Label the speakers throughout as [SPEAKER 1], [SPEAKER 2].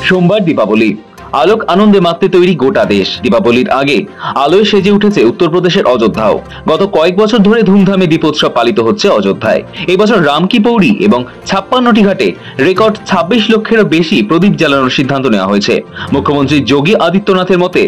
[SPEAKER 1] সোমবার দীপাবলি। আলোক আনন্দে মাততে তৈরি গোটা দেশ। দীপাবলির আগে আলোয় সেজে উঠেছে উত্তরপ্রদেশের অযোধ্যাও। গত কয়েক বছর ধরে ধুমধামে দীপোৎসব পালিত হচ্ছে অযোধ্যায়। এই বছর রামকি পৌড়ি এবং 56টি ঘাটে রেকর্ড 26 লক্ষেরও বেশি প্রদীপ জ্বালানোর সিদ্ধান্ত নেওয়া হয়েছে। মুখ্যমন্ত্রী যোগী আদিত্যনাথের মতে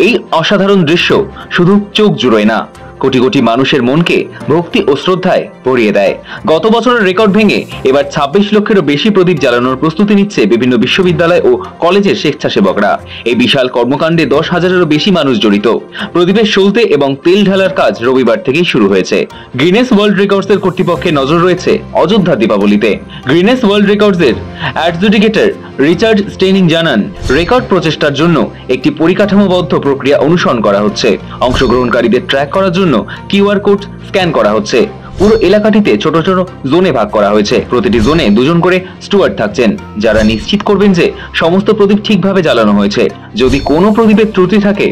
[SPEAKER 1] এই অসাধারণ দৃশ্য শুধু চোখ জুড়োয় না, কোটি কোটি মানুষের মনকে ভক্তি ও শ্রদ্ধায় ভরিয়ে দেয়। গত বছরের রেকর্ড ভেঙে এবার 26 লক্ষেরও বেশি প্রদীপ জ্বালানোর প্রস্তুতি নিচ্ছে বিভিন্ন বিশ্ববিদ্যালয় ও কলেজের স্বেচ্ছাসেবকরা। এই বিশাল কর্মকাণ্ডে 10,000-এরও বেশি মানুষ জড়িত। প্রদীপের সলতে এবং তেল ঢালার কাজ রবিবার থেকেই শুরু হয়েছে। গিনেস ওয়ার্ল্ড রেকর্ডসের কর্তৃপক্ষের নজর রয়েছে অযোধ্যা দীপাবলিতে। গিনেস ওয়ার্ল্ড রেকর্ডসের অ্যাডজুডিকেটর রিচার্ড স্টেইনিং জানান, রেকর্ড প্রচেষ্টার জন্য একটি পরিকাঠামোবদ্ধ প্রক্রিয়া অনুসরণ করা হচ্ছে। অংশগ্রহণকারীদের ট্র্যাক করার জন্য কিউআর কোড স্ক্যান করা হচ্ছে। পুরো এলাকাটিতে ছোট ছোট জোনে ভাগ করা হয়েছে। প্রতিটি জোনে 2 জন করে স্টুয়ার্ড থাকছেন, যারা নিশ্চিত করবেন যে সমস্ত প্রদীপ ঠিকভাবে জ্বালানো হয়েছে। যদি কোনো প্রদীপের ত্রুটি থাকে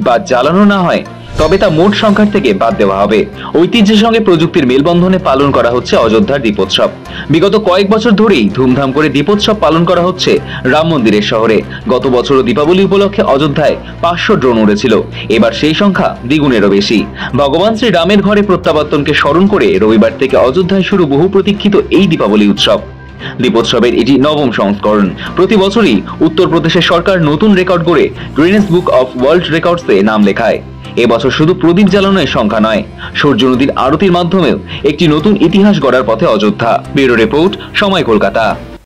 [SPEAKER 1] বা জ্বালানো না হয়, তবে তা মোট সংখ্যার থেকে বাদ দেওয়া হবে। ঐতিহ্যের সঙ্গে প্রযুক্তির মেলবন্ধনে পালন করা হচ্ছে অযোধ্যার দীপোৎসব। বিগত কয়েক বছর ধরেই ধুমধাম করে দীপোৎসব পালন করা হচ্ছে রাম মন্দিরের শহরে। গত বছরও দীপাবলি উপলক্ষে অযোধ্যায় 500 ড্রোন উড়েছিল। এবার সেই সংখ্যা দ্বিগুণেরও বেশি। ভগবান শ্রী রামের ঘরে প্রত্যাবর্তনকে স্মরণ করে রবিবার থেকে অযোধ্যায় শুরু বহু প্রতীক্ষিত এই দীপাবলি উৎসব। দীপোৎসবের এটি 9ম সংস্করণ। প্রতি বছরই উত্তরপ্রদেশের সরকার নতুন রেকর্ড গড়ে গিনেস বুক অফ ওয়ার্ল্ড রেকর্ডসে নাম লেখায়। এবছর শুধু প্রদীপ জ্বালানোর সংখ্যা নয়, সূর্য নদীর আরতির মাধ্যমেও একটি নতুন ইতিহাস গড়ার পথে অযোধ্যা। ব্যুরো রিপোর্ট, সময় কলকাতা।